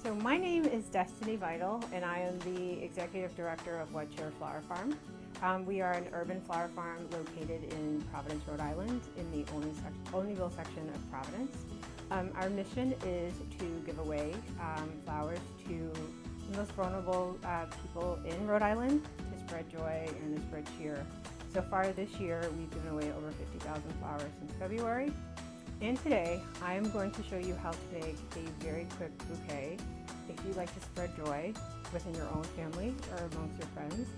So my name is Destenie Vital, and I am the Executive Director of What Chair Flower Farm. We are an urban flower farm located in Providence, Rhode Island, in the Olneyville section of Providence. Our mission is to give away flowers to the most vulnerable people in Rhode Island to spread joy and to spread cheer. So far this year, we've given away over 50,000 flowers since February. And today, I am going to show you how to make a very quick bouquet if you like to spread joy within your own family or amongst your friends,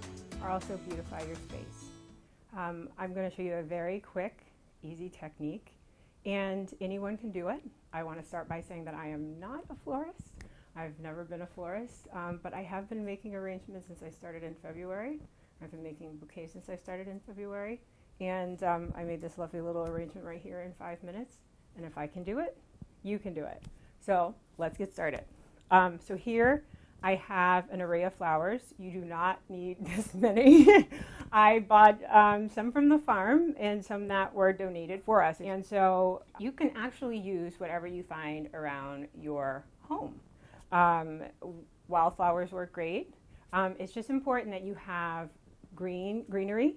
or also beautify your space. I'm going to show you a very quick, easy technique, and anyone can do it. I want to start by saying that I am not a florist. I've never been a florist, but I have been making arrangements since I started in February. I've been making bouquets since I started in February, and I made this lovely little arrangement right here in 5 minutes. And if I can do it, you can do it. So let's get started. So here I have an array of flowers. You do not need this many. I bought some from the farm and some that were donated for us. And so you can actually use whatever you find around your home. Wildflowers work great. It's just important that you have greenery,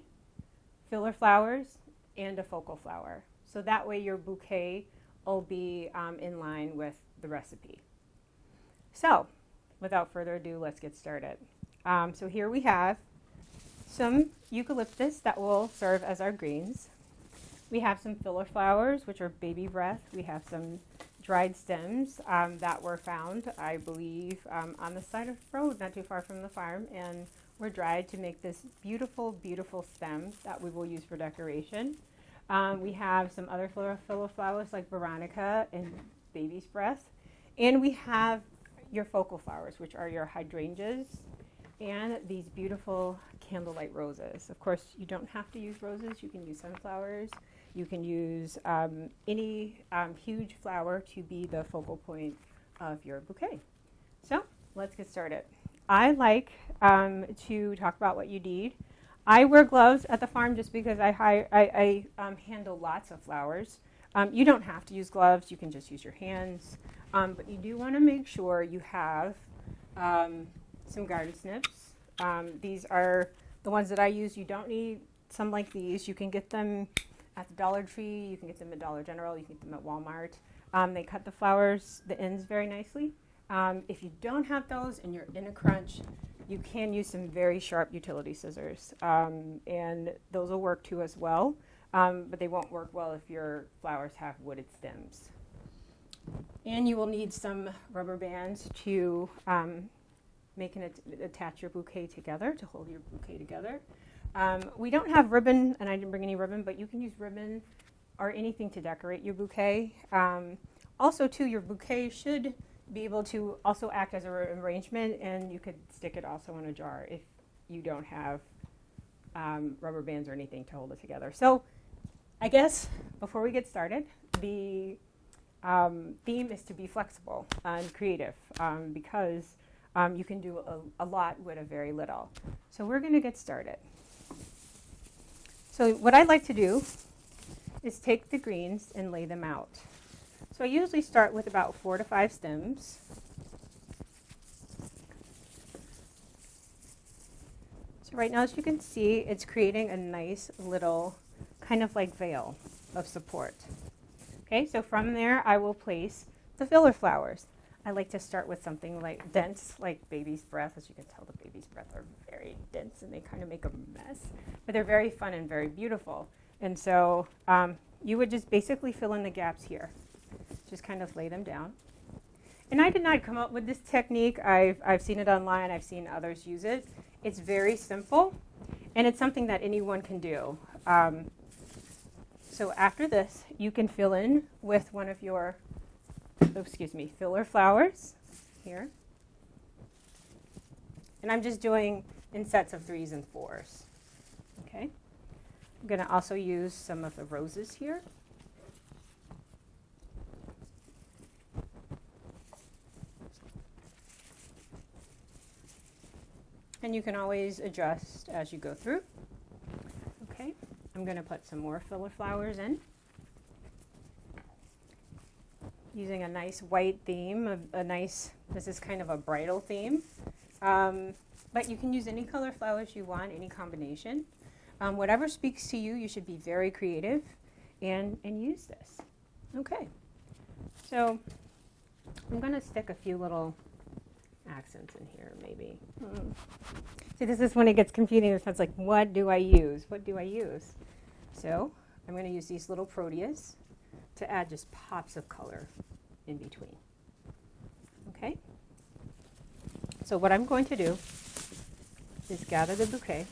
filler flowers, and a focal flower. So that way your bouquet will be in line with the recipe. So without further ado, let's get started. So here we have some eucalyptus that will serve as our greens. We have some filler flowers, which are baby breath. We have some dried stems that were found, I believe, on the side of the road, not too far from the farm, and were dried to make this beautiful, beautiful stem that we will use for decoration. We have some other filler flowers like veronica and baby's breath. And we have your focal flowers, which are your hydrangeas and these beautiful candlelight roses. Of course, you don't have to use roses. You can use sunflowers. You can use any huge flower to be the focal point of your bouquet. So let's get started. I like to talk about what you need. I wear gloves at the farm just because I handle lots of flowers. You don't have to use gloves. You can just use your hands. But you do want to make sure you have some garden snips. These are the ones that I use. You don't need some like these. You can get them at the Dollar Tree. You can get them at Dollar General. You can get them at Walmart. They cut the flowers, the ends very nicely. If you don't have those and you're in a crunch, you can use some very sharp utility scissors, and those will work too as well, but they won't work well if your flowers have wooded stems. And you will need some rubber bands to attach your bouquet together, to hold your bouquet together. We don't have ribbon, and I didn't bring any ribbon, but you can use ribbon or anything to decorate your bouquet. Also, too, your bouquet should be able to also act as an arrangement, and you could stick it also in a jar if you don't have rubber bands or anything to hold it together. So I guess before we get started, the theme is to be flexible and creative because you can do a lot with a very little. So we're going to get started. So what I like to do is take the greens and lay them out. So I usually start with about 4 to 5 stems. So right now, as you can see, it's creating a nice little kind of like veil of support. Okay, so from there, I will place the filler flowers. I like to start with something like dense, like baby's breath. As you can tell, the baby's breath are very dense and they kind of make a mess, but they're very fun and very beautiful. And so you would just basically fill in the gaps here. Just kind of lay them down. And I did not come up with this technique. I've seen it online. I've seen others use it. It's very simple, and it's something that anyone can do. So after this, you can fill in with one of your, filler flowers here. And I'm just doing in sets of 3s and 4s. Okay. I'm going to also use some of the roses here. And you can always adjust as you go through. Okay, I'm going to put some more filler flowers in. using a nice white theme, this is kind of a bridal theme. But you can use any color flowers you want, any combination. Whatever speaks to you, you should be very creative and use this. Okay, so I'm going to stick a few little accents in here, maybe. See, this is when it gets confusing. It's like, what do I use? What do I use? So I'm going to use these little proteas to add just pops of color in between. Okay? So what I'm going to do is gather the bouquet.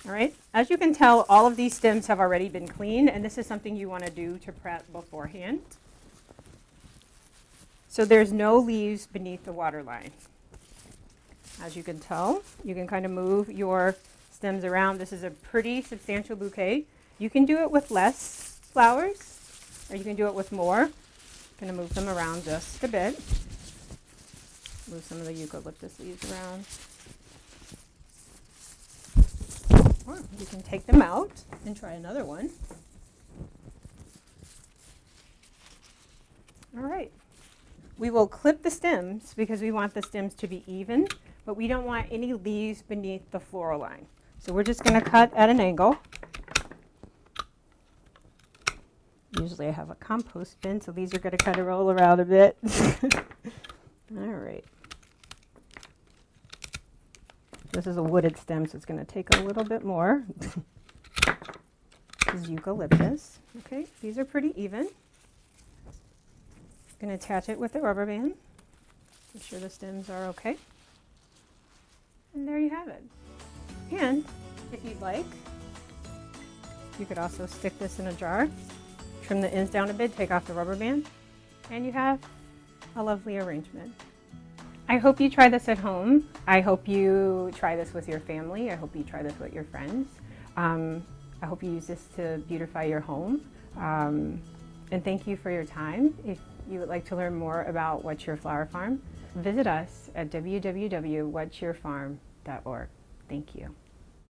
All right, as you can tell, all of these stems have already been cleaned, and this is something you want to do to prep beforehand. So there's no leaves beneath the water line. As you can tell, you can kind of move your stems around. This is a pretty substantial bouquet. You can do it with less flowers, or you can do it with more. I'm going to move them around just a bit. Move some of the eucalyptus leaves around. Or you can take them out and try another one. All right. We will clip the stems because we want the stems to be even, but we don't want any leaves beneath the floral line. So we're just going to cut at an angle. Usually I have a compost bin, so these are going to kind of roll around a bit. All right. This is a wooded stem, so it's going to take a little bit more. This is eucalyptus. Okay, these are pretty even. Going to attach it with a rubber band. Make sure the stems are okay. And there you have it. And if you'd like, you could also stick this in a jar, trim the ends down a bit, take off the rubber band, and you have a lovely arrangement. I hope you try this at home. I hope you try this with your family. I hope you try this with your friends. I hope you use this to beautify your home. And thank you for your time. If you would like to learn more about What's Your Flower Farm, visit us at www.whatsyourfarm.org. Thank you.